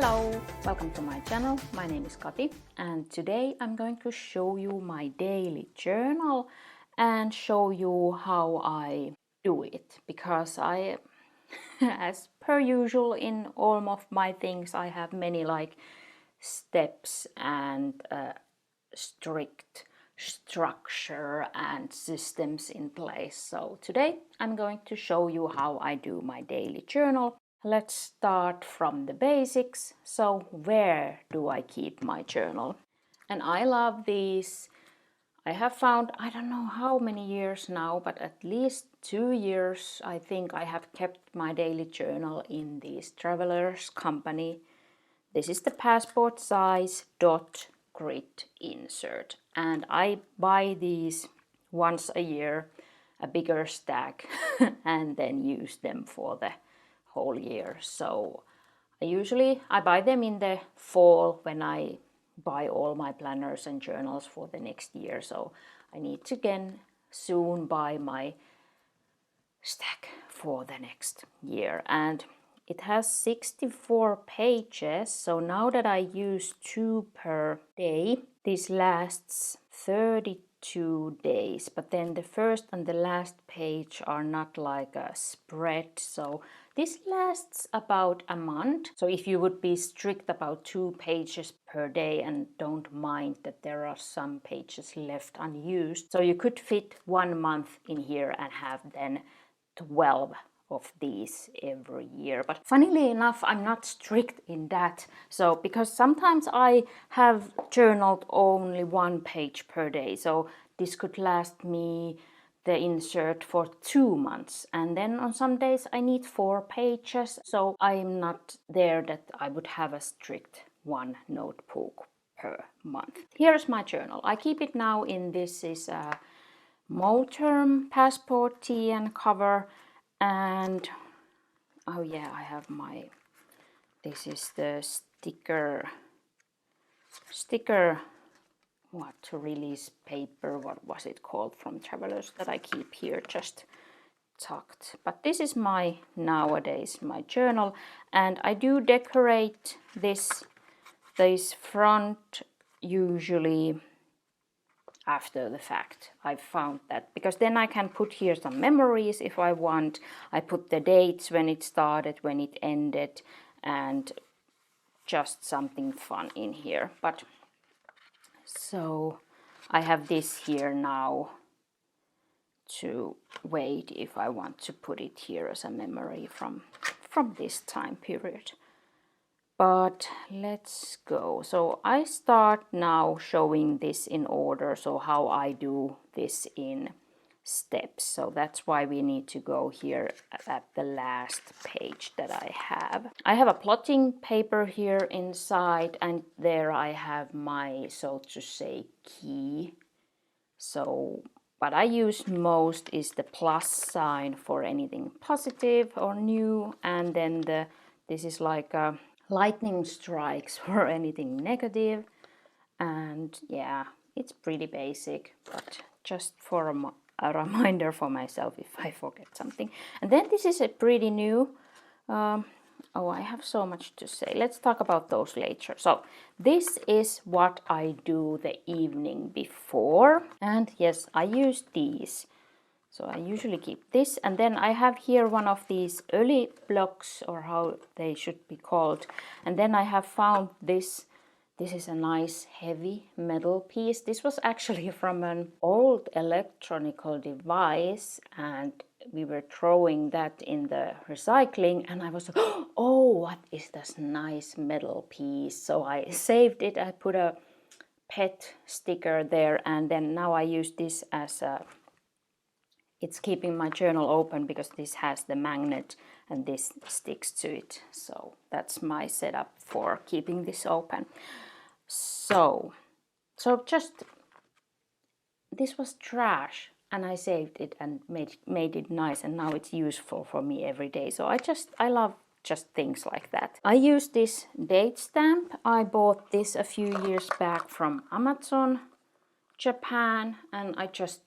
Hello, welcome to my channel. My name is Kati and today I'm going to show you my daily journal and show you how I do it, because I as per usual in all of my things I have many steps and strict structure and systems in place. So today I'm going to show you how I do my daily journal. Let's start from the basics. So where do I keep my journal? And I love these. I have found, I don't know how many years now, but at least 2 years I think I have kept my daily journal in this Travelers company. This is the passport size dot grid insert, and I buy these once a year, a bigger stack, and then use them for the whole year. So I buy them in the fall when I buy all my planners and journals for the next year. So I need to again soon buy my stack for the next year. And it has 64 pages. So now that I use 2 per day, this lasts 32 days. But then the first and the last page are not like a spread. So this lasts about a month. So if you would be strict about 2 pages per day and don't mind that there are some pages left unused, so you could fit 1 month in here and have then 12 of these every year. But funnily enough, I'm not strict in that. So because sometimes I have journaled only 1 page per day, so this could last me the insert for 2 months, and then on some days I need 4 pages. So I'm not there that I would have a strict 1 notebook per month. Here's my journal. I keep it now in this is a Moterm passport TN cover, and oh yeah, I have this is the sticker what to release paper, what was it called, from Travelers, that I keep here just tucked. But this is nowadays my journal, and I do decorate this front usually after the fact. I've found that because then I can put here some memories if I want. I put the dates, when it started, when it ended, and just something fun in here. But so I have this here now to wait if I want to put it here as a memory from this time period. But let's go. So I start now showing this in order, so how I do this in steps. So that's why we need to go here at the last page that I have. I have a plotting paper here inside, and there I have my, so to say, key. So what I use most is the plus sign for anything positive or new, and then this is like a lightning strikes for anything negative. And yeah, it's pretty basic, but just for a reminder for myself if I forget something. And then this is a pretty new, oh, I have so much to say. Let's talk about those later. So this is what I do the evening before, and yes, I use these. So I usually keep this, and then I have here one of these early blocks, or how they should be called. And then I have found this. This is a nice heavy metal piece. This was actually from an old electronical device, and we were throwing that in the recycling, and I was like, oh, what is this nice metal piece? So I saved it. I put a pet sticker there, and then now I use this as a, it's keeping my journal open because this has the magnet and this sticks to it. So that's my setup for keeping this open. So just, this was trash and I saved it and made it nice, and now it's useful for me every day. So I love just things like that. I use this date stamp. I bought this a few years back from Amazon Japan, and I just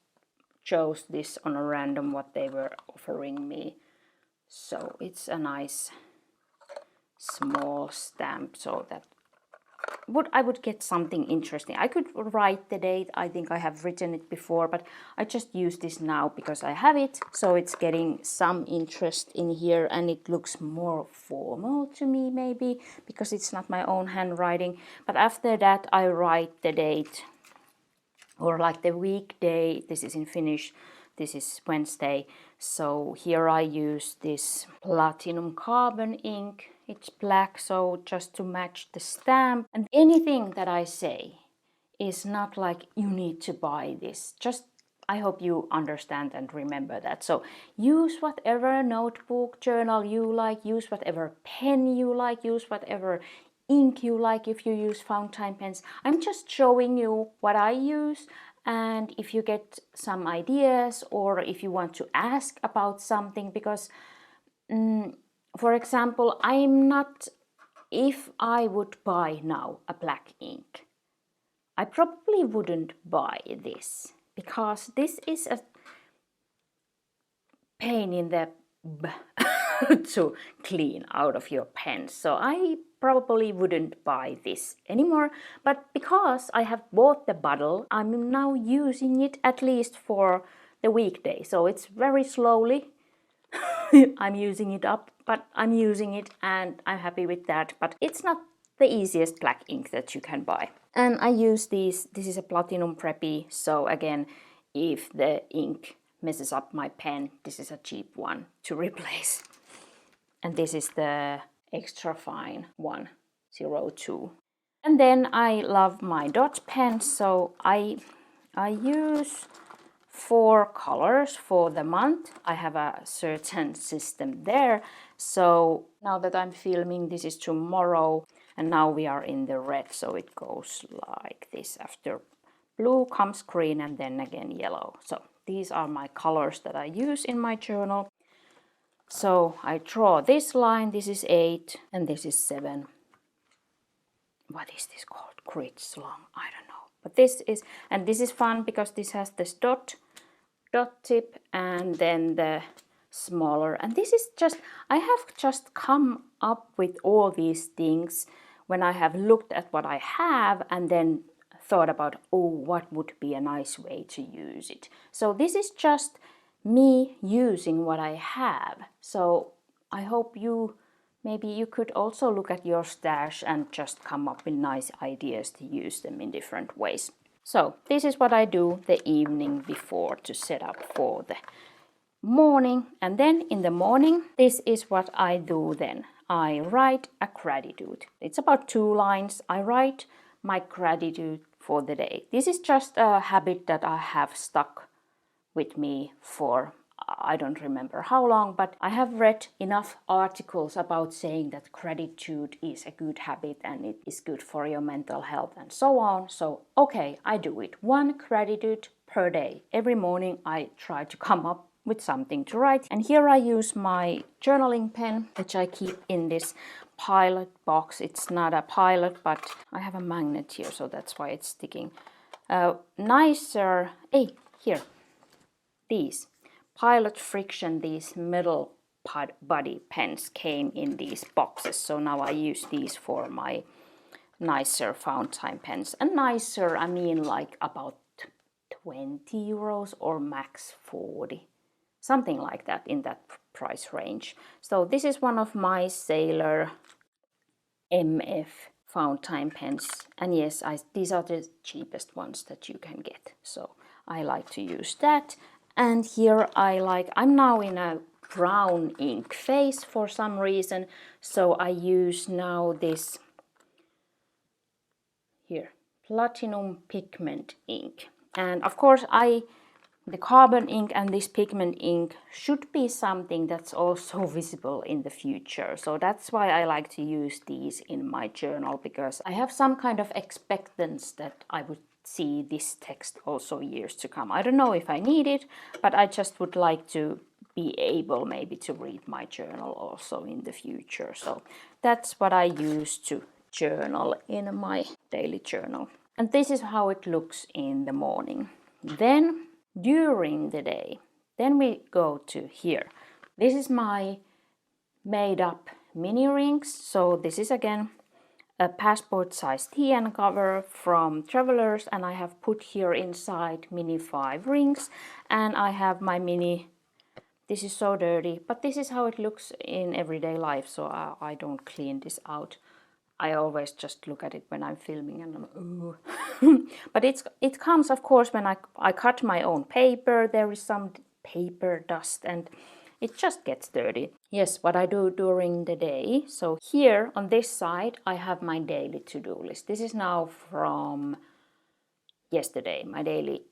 chose this on a random what they were offering me. So it's a nice small stamp, so that I would get something interesting. I could write the date. I think I have written it before, but I just use this now because I have it. So it's getting some interest in here, and it looks more formal to me maybe because it's not my own handwriting. But after that I write the date, or like the weekday. This is in Finnish. This is Wednesday. So here I use this platinum carbon ink. It's black, so just to match the stamp. And anything that I say is not like you need to buy this. Just, I hope you understand and remember that. So use whatever notebook, journal you like, use whatever pen you like, use whatever ink you like if you use fountain pens. I'm just showing you what I use, and if you get some ideas or if you want to ask about something, because for example, I'm not, if I would buy now a black ink, I probably wouldn't buy this because this is a pain in the to clean out of your pen. So I probably wouldn't buy this anymore. But because I have bought the bottle, I'm now using it at least for the weekday. So it's very slowly I'm using it up, but I'm using it and I'm happy with that. But it's not the easiest black ink that you can buy. And I use these. This is a Platinum Preppy. So again, if the ink messes up my pen, this is a cheap one to replace. And this is the extra fine 102. And then I love my dot pen, so I use 4 colors for the month. I have a certain system there. So now that I'm filming, this is tomorrow, and now we are in the red, so it goes like this. After blue comes green and then again yellow. So these are my colors that I use in my journal. So I draw this line, this is 8 and this is 7. What is this called? Grits long, I don't know. But this is fun because this has this dot tip and then the smaller. And this is just, I have just come up with all these things when I have looked at what I have and then thought about, oh, what would be a nice way to use it. So this is just me using what I have. So I hope maybe you could also look at your stash and just come up with nice ideas to use them in different ways. So this is what I do the evening before to set up for the morning. And then in the morning, this is what I do then. I write a gratitude. It's about 2 lines. I write my gratitude for the day. This is just a habit that I have stuck with me for I don't remember how long, but I have read enough articles about saying that gratitude is a good habit and it is good for your mental health and so on. So okay, I do it. 1 gratitude per day. Every morning I try to come up with something to write. And here I use my journaling pen, which I keep in this Pilot box. It's not a Pilot, but I have a magnet here, so that's why it's sticking. Nicer, here, these Pilot Friction, these metal body pens came in these boxes. So now I use these for my nicer fountain pens. And nicer, I mean like about 20 euros or max 40. Something like that, in that price range. So this is one of my Sailor MF fountain pens. And yes, these are the cheapest ones that you can get. So I like to use that. And here I'm now in a brown ink phase for some reason. So I use now this here, Platinum Pigment ink. And of course the carbon ink and this pigment ink should be something that's also visible in the future. So that's why I like to use these in my journal, because I have some kind of expectance that I would see this text also years to come. I don't know if I need it, but I just would like to be able maybe to read my journal also in the future. So that's what I use to journal in my daily journal. And this is how it looks in the morning. Then during the day, then we go to here. This is my made up mini rings. So this is again a passport size TN cover from Travelers, and I have put here inside mini 5 rings, and I have my mini. This is so dirty, but this is how it looks in everyday life, so I don't clean this out. I always just look at it when I'm filming and I'm ooh. But it comes, of course, when I cut my own paper. There is some paper dust and it just gets dirty. Yes, what I do during the day. So here on this side I have my daily to-do list. This is now from yesterday,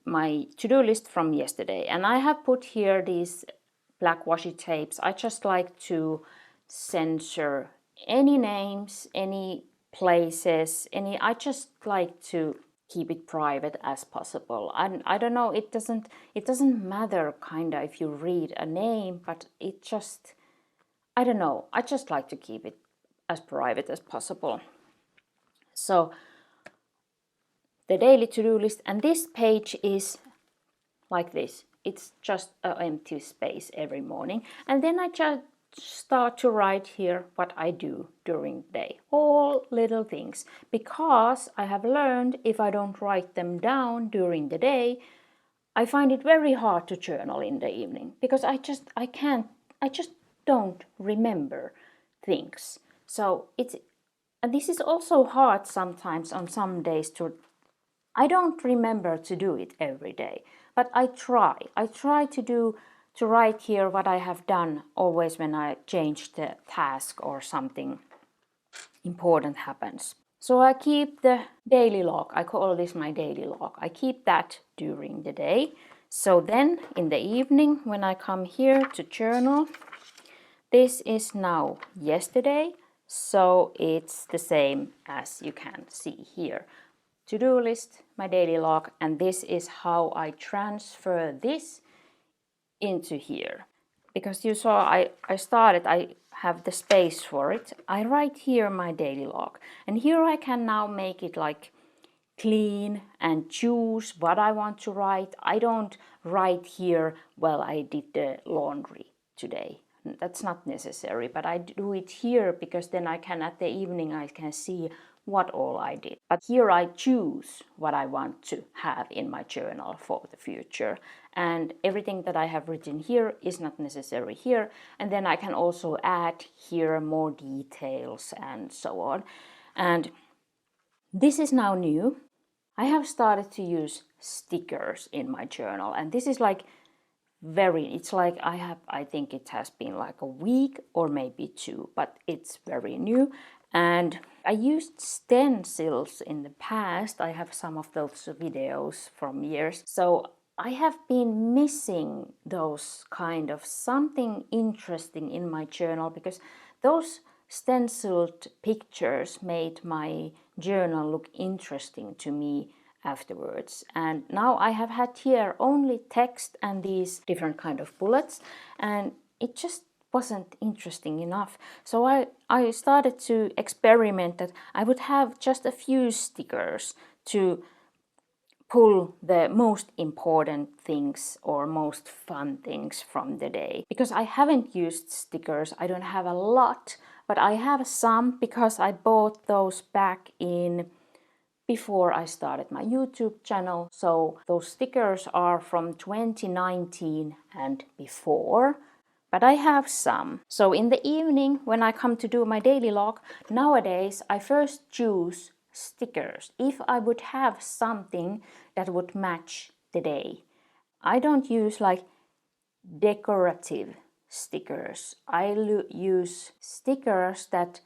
my to-do list from yesterday. And I have put here these black washi tapes. I just like to censor any names, any places, I just like to keep it private as possible. And I don't know, it doesn't matter kinda if you read a name, but it just, I don't know, I just like to keep it as private as possible. So the daily to-do list, and this page is like this. It's just an empty space every morning, and then I just start to write here what I do during the day, all little things, because I have learned if I don't write them down during the day, I find it very hard to journal in the evening, because I just don't remember things. So and this is also hard sometimes on some days I don't remember to do it every day, but I try. I try to write here what I have done always when I change the task or something important happens. So I keep the daily log. I call this my daily log. I keep that during the day. So then in the evening when I come here to journal, this is now yesterday. So it's the same as you can see here. To-do list, my daily log, and this is how I transfer this into here. Because you saw I have the space for it. I write here my daily log, and here I can now make it like clean and choose what I want to write. I don't write here, well, I did the laundry today. That's not necessary, but I do it here because then I can, at the evening, I can see what all I did. But here I choose what I want to have in my journal for the future. And everything that I have written here is not necessary here. And then I can also add here more details and so on. And this is now new. I have started to use stickers in my journal, and this is like it's like I think it has been like a week or maybe 2, but it's very new. And I used stencils in the past. I have some of those videos from years. So I have been missing those kind of something interesting in my journal, because those stenciled pictures made my journal look interesting to me afterwards. And now I have had here only text and these different kind of bullets, and it just wasn't interesting enough. So I started to experiment that I would have just a few stickers to pull the most important things or most fun things from the day. Because I haven't used stickers, I don't have a lot, but I have some because I bought those back in before I started my YouTube channel. So those stickers are from 2019 and before, but I have some. So in the evening when I come to do my daily log, nowadays I first choose stickers. If I would have something that would match the day. I don't use like decorative stickers. I use stickers that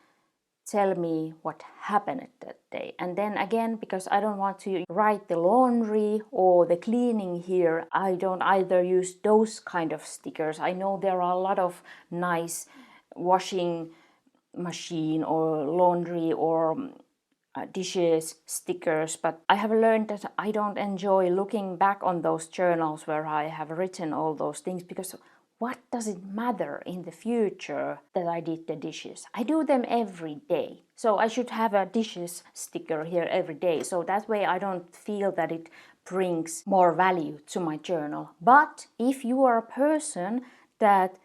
tell me what happened that day. And then again, because I don't want to write the laundry or the cleaning here, I don't either use those kind of stickers. I know there are a lot of nice washing machine or laundry or dishes stickers, but I have learned that I don't enjoy looking back on those journals where I have written all those things, because what does it matter in the future that I did the dishes? I do them every day. So I should have a dishes sticker here every day. So that way I don't feel that it brings more value to my journal. But if you are a person that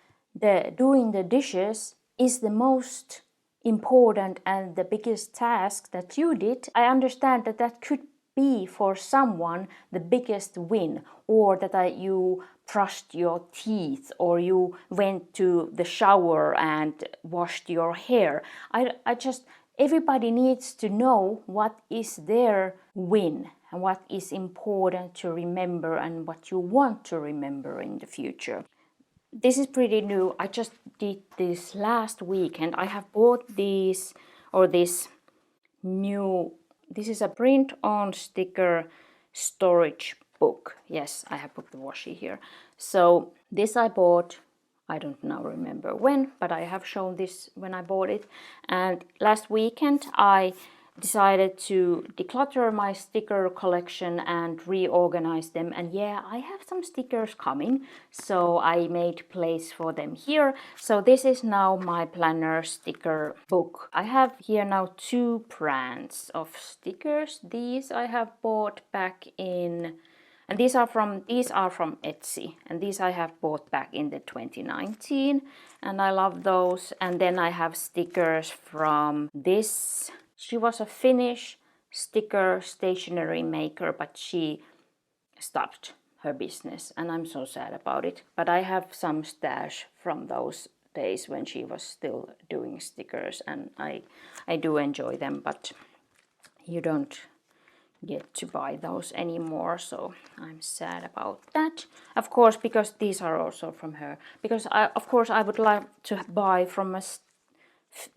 doing the dishes is the most important and the biggest task that you did, I understand that that could be for someone the biggest win, or that you brushed your teeth, or you went to the shower and washed your hair. I just, everybody needs to know what is their win and what is important to remember and what you want to remember in the future. This is pretty new. I just did this last weekend. I have bought these, or this new, this is a print-on sticker storage book. Yes, I have put the washi here. So this I bought, I don't now remember when, but I have shown this when I bought it. And last weekend I decided to declutter my sticker collection and reorganize them. And yeah, I have some stickers coming, so I made place for them here. So this is now my planner sticker book. I have here now 2 brands of stickers. These I have bought back in, and these are from Etsy, and these I have bought back in the 2019, and I love those. And then I have stickers from this. She was a Finnish sticker stationery maker, but she stopped her business, and I'm so sad about it. But I have some stash from those days when she was still doing stickers, and I do enjoy them, but you don't get to buy those anymore, so I'm sad about that. Of course, because these are also from her, because of course I would like to buy from a,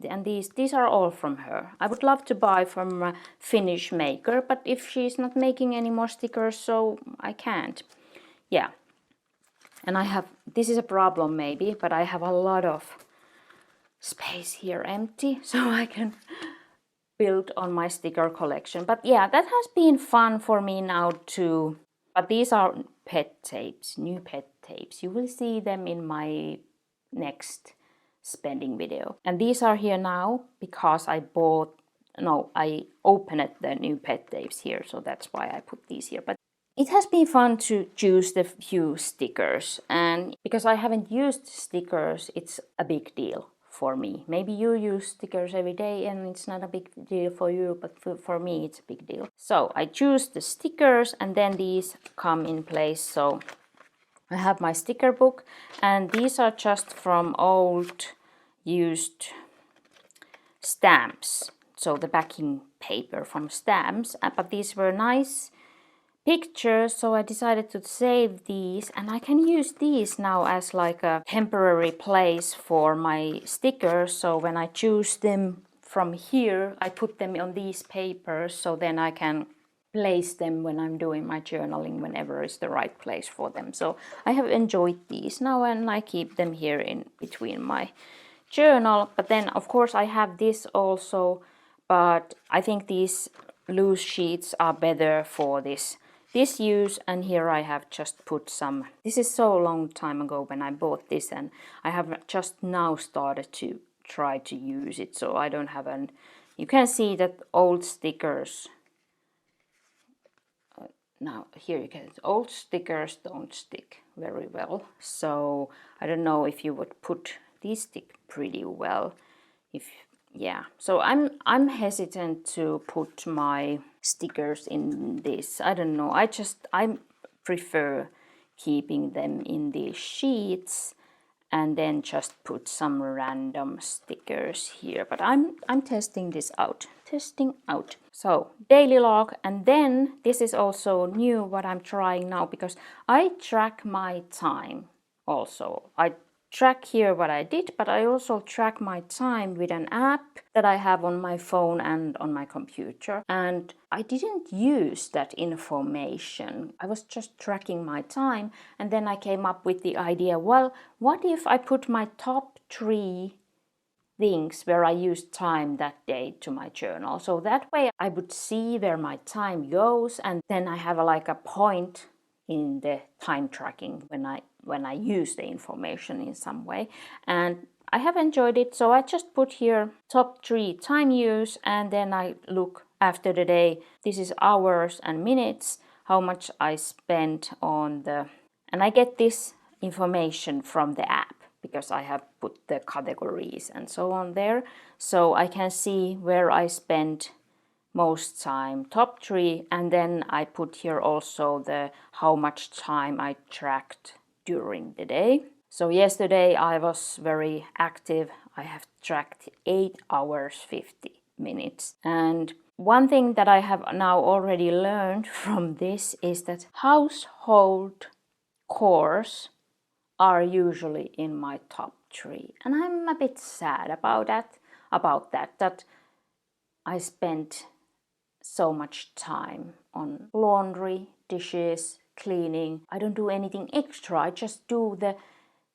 and these are all from her. I would love to buy from a Finnish maker, but if she's not making any more stickers, so I can't. Yeah, and I have, this is a problem maybe, but I have a lot of space here empty, so I can build on my sticker collection. But yeah, that has been fun for me now too. But these are pet tapes, new pet tapes. You will see them in my next spending video. And these are here now because I opened the new pet tapes here, so that's why I put these here. But it has been fun to choose the few stickers, and because I haven't used stickers, it's a big deal for me. Maybe you use stickers every day and it's not a big deal for you, but for me it's a big deal. So I choose the stickers, and then these come in place. So I have my sticker book, and these are just from old used stamps, so the backing paper from stamps, but these were nice pictures, so I decided to save these, and I can use these now as like a temporary place for my stickers. So when I choose them from here, I put them on these papers, so then I can place them when I'm doing my journaling, whenever is the right place for them. So I have enjoyed these now, and I keep them here in between my journal. But then of course I have this also, but I think these loose sheets are better for this use. And here I have just put some, this is so long time ago when I bought this, and I have just now started to try to use it, so I don't have an, you can see that old stickers, now here you can, old stickers don't stick very well, so I don't know if you would put, these stick pretty well, if, yeah, so I'm hesitant to put my stickers in this. I don't know, I prefer keeping them in these sheets and then just put some random stickers here. But I'm testing this out. So daily log, and then this is also new what I'm trying now, because I track my time also. I track here what I did, but I also track my time with an app that I have on my phone and on my computer. And I didn't use that information. I was just tracking my time, and then I came up with the idea, well, what if I put my top 3 things where I used time that day to my journal? So that way I would see where my time goes, and then I have like a point in the time tracking when I use the information in some way. And I have enjoyed it, so I just put here top 3 time use, and then I look after the day. This is hours and minutes, how much I spent on the, and I get this information from the app. because I have put the categories and so on there. So I can see where I spend most time, top 3, and then I put here also the how much time I tracked during the day. So yesterday I was very active. I have tracked 8 hours 50 minutes. And one thing that I have now already learned from this is that household chores are usually in my top 3. And I'm a bit sad about that I spent so much time on laundry, dishes, cleaning. I don't do anything extra. I just do the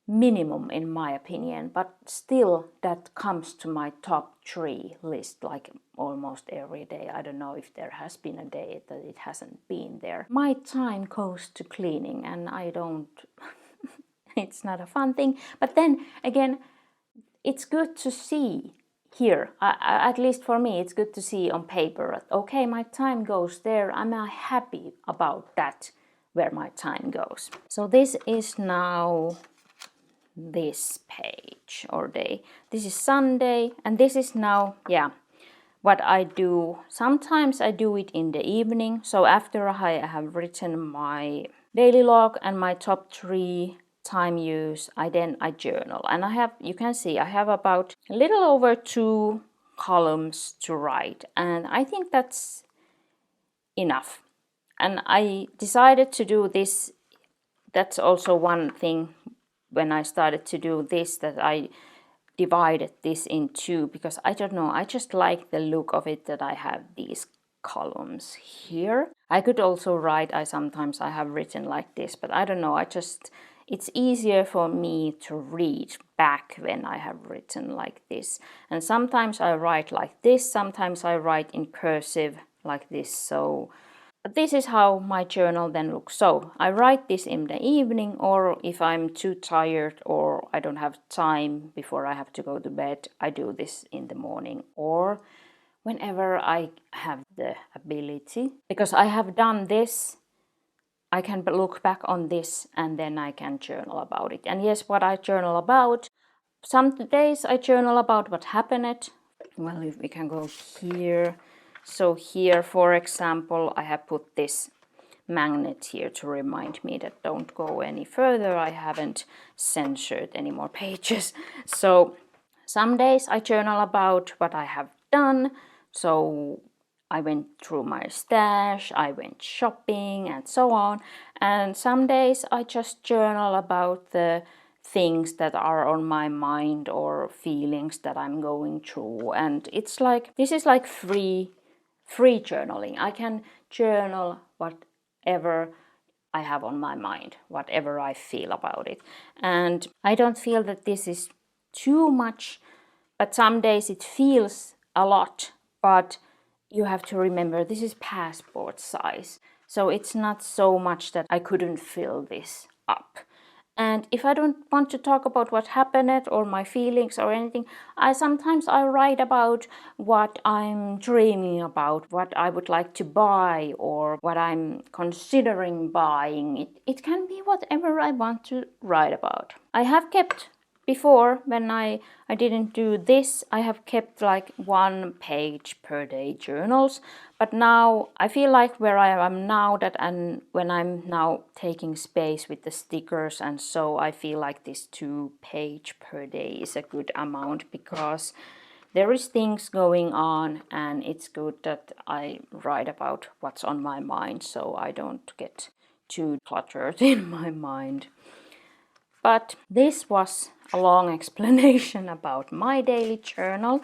minimum in my opinion, but still that comes to my top 3 list like almost every day. I don't know if there has been a day that it hasn't been there. My time goes to cleaning and I don't it's not a fun thing, but then again it's good to see here, at least for me, it's good to see on paper, okay, my time goes there, I'm happy about that, where my time goes. So this is now this page or day. This is Sunday, and this is now, what I do. Sometimes I do it in the evening, so after I have written my daily log and my top 3 time use, I journal, and you can see I have about a little over 2 columns to write, and I think that's enough. And I decided to do this. That's also one thing when I started to do this, that I divided this in 2, because I don't know, I just like the look of it, that I have these columns here. I could also write, sometimes I have written like this, but I don't know, it's easier for me to read back when I have written like this. And sometimes I write like this, sometimes I write in cursive like this. So this is how my journal then looks. So I write this in the evening, or if I'm too tired or I don't have time before I have to go to bed, I do this in the morning, or whenever I have the ability. Because I have done this, I can look back on this and then I can journal about it. And yes, what I journal about, some days I journal about what happened. Well, if we can go here. So here, for example, I have put this magnet here to remind me that don't go any further. I haven't censored any more pages. So some days I journal about what I have done. So I went through my stash, I went shopping and so on. And some days I just journal about the things that are on my mind or feelings that I'm going through. And it's like, this is like free journaling. I can journal whatever I have on my mind, whatever I feel about it. And I don't feel that this is too much, but some days it feels a lot. But you have to remember, this is passport size. So it's not so much that I couldn't fill this up. And if I don't want to talk about what happened or my feelings or anything, sometimes I write about what I'm dreaming about, what I would like to buy, or what I'm considering buying. It can be whatever I want to write about. I have kept, before, when I didn't do this, I have kept like 1 page per day journals. But now I feel like where I am now, and when I'm now taking space with the stickers, and so I feel like this 2 page per day is a good amount, because there is things going on and it's good that I write about what's on my mind, so I don't get too cluttered in my mind. But this was a long explanation about my daily journal,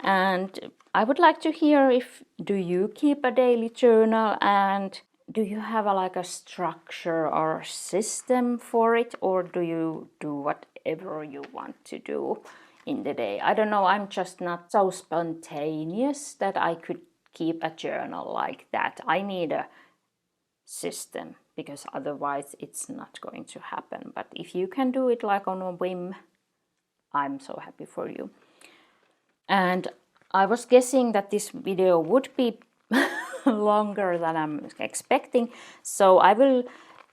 and I would like to hear, do you keep a daily journal, and do you have a structure or system for it, or do you do whatever you want to do in the day? I don't know, I'm just not so spontaneous that I could keep a journal like that. I need a system, because otherwise it's not going to happen. But if you can do it like on a whim, I'm so happy for you. And I was guessing that this video would be longer than I'm expecting, so I will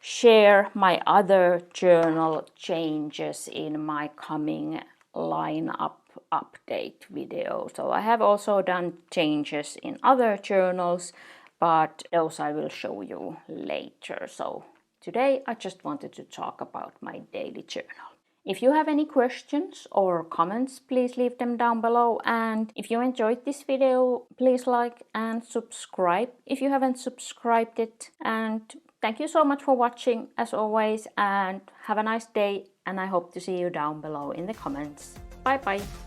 share my other journal changes in my coming lineup update video. So I have also done changes in other journals, but those I will show you later. So today I just wanted to talk about my daily journal. If you have any questions or comments, please leave them down below. And if you enjoyed this video, please like and subscribe if you haven't subscribed it. And thank you so much for watching as always, and have a nice day, and I hope to see you down below in the comments. Bye bye.